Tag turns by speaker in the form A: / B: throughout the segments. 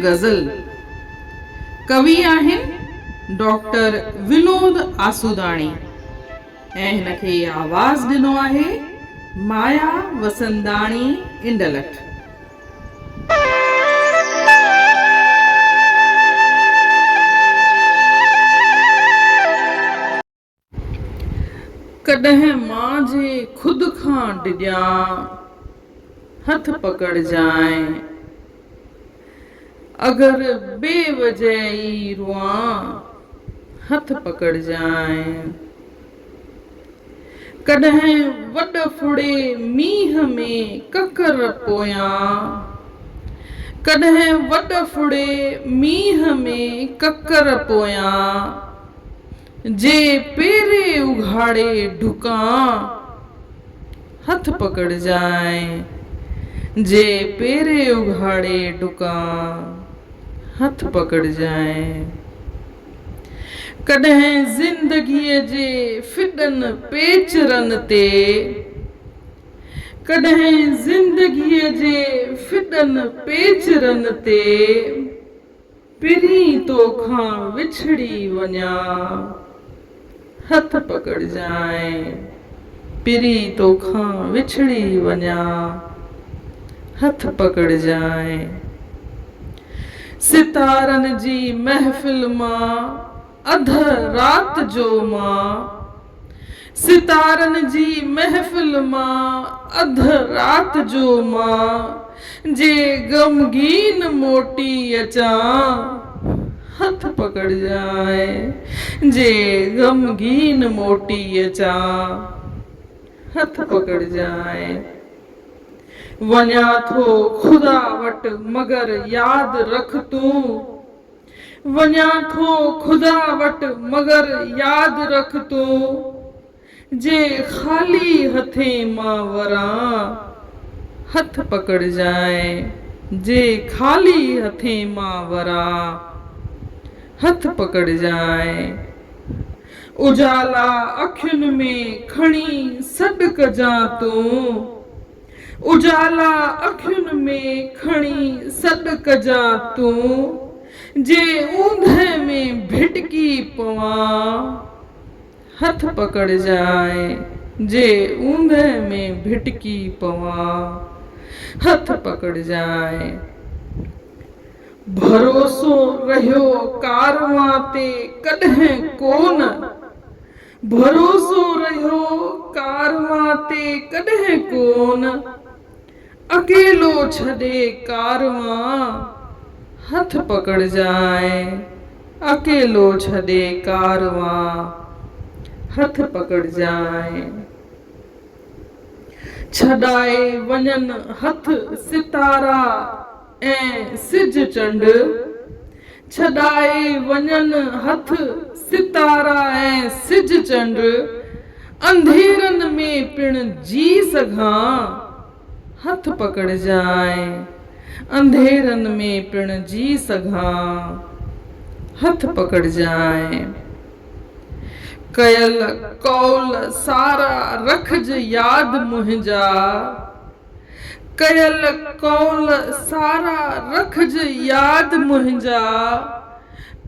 A: गज़ल। कवि आहिनि डॉक्टर विनोद आसूदाणी ऐं हिनखे आवाज़ ॾिनो आहे माया वसंदाणी इंडलठ। कॾहिं मां जे खुद खां डिॼा हथ पकड़जाएं, अगर बेवजह ई रुआं हथ पकड़जाएं। कॾहिं वॾ फुड़े मींहं में ककर पोयां, कॾहिं वॾ फुड़े मींहं में ककर पोयां, जे पेरे उघाड़े ढुकां हथ पकड़जाएं, जे पेरे उघाड़े ढुकां हथ पकड़जाएं। कॾहिं ज़िंदगीअ जे फिॾनि पेचरनि ते, कॾहिं ज़िंदगीअ जे फिॾनि पेचरनि ते पिरी तोखां विछड़ी वञा हथ पकड़जाएं, पिरी तोखां विछड़ी वञा हथ पकड़जाएं। सितारनि जी महफ़िल मां अध रात जो मां, सितारनि जी महफ़िल मां अध रात जो मां जे ग़मगीन मोटी अचां हथ पकड़जाएं, जे ग़मगीन मोटी अचां हथ पकड़जाएं। वञा थो ख़ुदा वटि मगर याद रख तूं, वञा थो ख़ुदा वटि मगर याद रख तूं, जे ख़ाली हथें मां वरां हथ पकड़जाएं, जे ख़ाली हथें मां वरां हथ पकड़जाएं। उजाला अखियुनि में खणी सॾु कजां तूं, उजाला अखियुनि में खणी सॾु कजां तूं, जे ऊंदहि में भिटकी पवां हथ पकड़जाएं, जे ऊंदहि में भिटकी पवां हथ पकड़जाएं। भरोसो रहियो कारवां ते कॾहिं कोन, भरोसो रहियो कारवां ते कॾहिं कोन, अकेलो छॾे कारवां हथ पकड़जाएं, अकेलो छॾे कारवां हथ पकड़जाएं। छॾाए वञनि हथ सितारा ऐं सिज चंड, छॾाए वञनि हथ सितारा ऐं सिज चंड, अंधेरनि में पिण जी सघां हथ पकड़जाएं, अंधेरनि में पिण जी सघां हथ पकड़जाएं। कयल कौल सारा रखज याद मुंहिंजा, कयल कौल सारा रखज याद मुंहिंजा,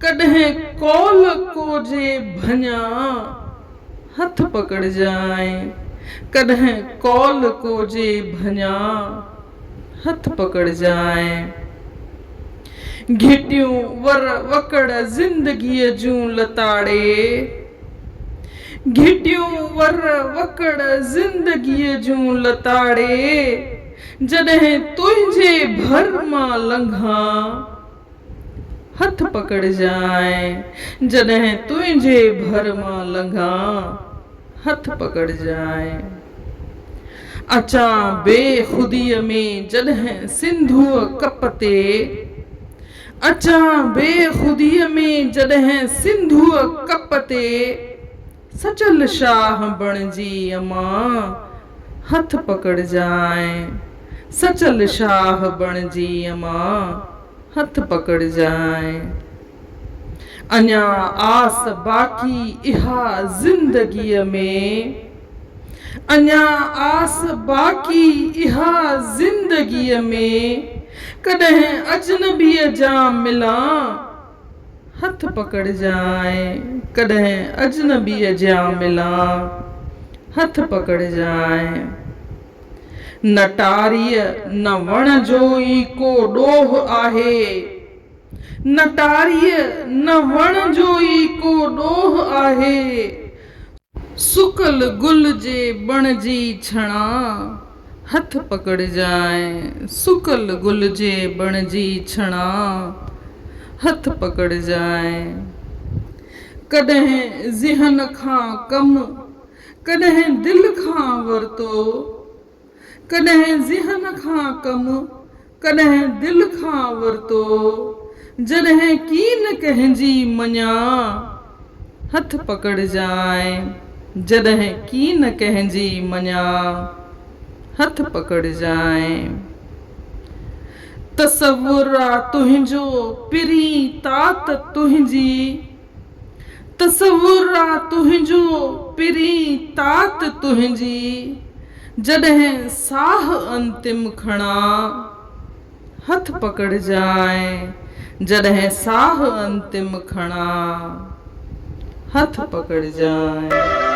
A: कॾहिं कौल कोजे भञां हथ पकड़जाएं, कॾहिं कौल कोजे भञां हथ पकड़जाएं। घिटियूं वर वकड़ ज़िंदगीअ जूं लताड़े, घिटियूं वर वकड़ ज़िंदगीअ जूं लताड़े, जॾहिं तुंहिंजे भर मां लंघां हथ पकड़जाएं, जॾहिं तुंहिंजे भर मां लंघां हथ पकड़जाएं। अचां बेख़ुदीअ में जॾहिं सिंधूअ कप ते, अचां बेख़ुदीअ में जॾहिं सिंधूअ कप ते, सचल शाह बणिजी अमां हथ पकड़जाएं, सचल शाह बणिजी अमां हथ पकड़जाएं। अञा आस बाक़ी इहा ज़िंदगीअ में, अञा आस बाक़ी इहा ज़िंदगीअ में, कॾहिं अजनबीअ जा मिला हथ पकड़ जाए, कॾहिं अजनबीअ जा मिला हथ पकड़ जाए। नटारीअ न वण जो ई को ॾोह आहे, नटारीअ न वण जो ई को ॾोह आहे। सुकल गुल जे बण जी छणा हथ पकड़ जाए, सुकल गुल जे बण जी छणा हथ पकड़ जाए। कॾहिं ज़हन खां कम, कॾहिं दिलि खां वरितो, कॾहिं ज़हन खां कम, कॾहिं दिलि खां वरितो। जॾहिं कीन कंहिंजी मञा हथ पकड़ जाए, जॾहिं कीन कंहिंजी मञा हथ पकड़ जाए। तसव्वुर आ तुंहिंजो पिरी तात तुंहिंजी, तसव्वुर आ तुंहिंजो पिरी तात तुंहिंजी। जॾहिं साह अंतिम खणा हथ पकड़ जाए, जॾहिं साह अंतिम खणा हथ पकड़ जाए।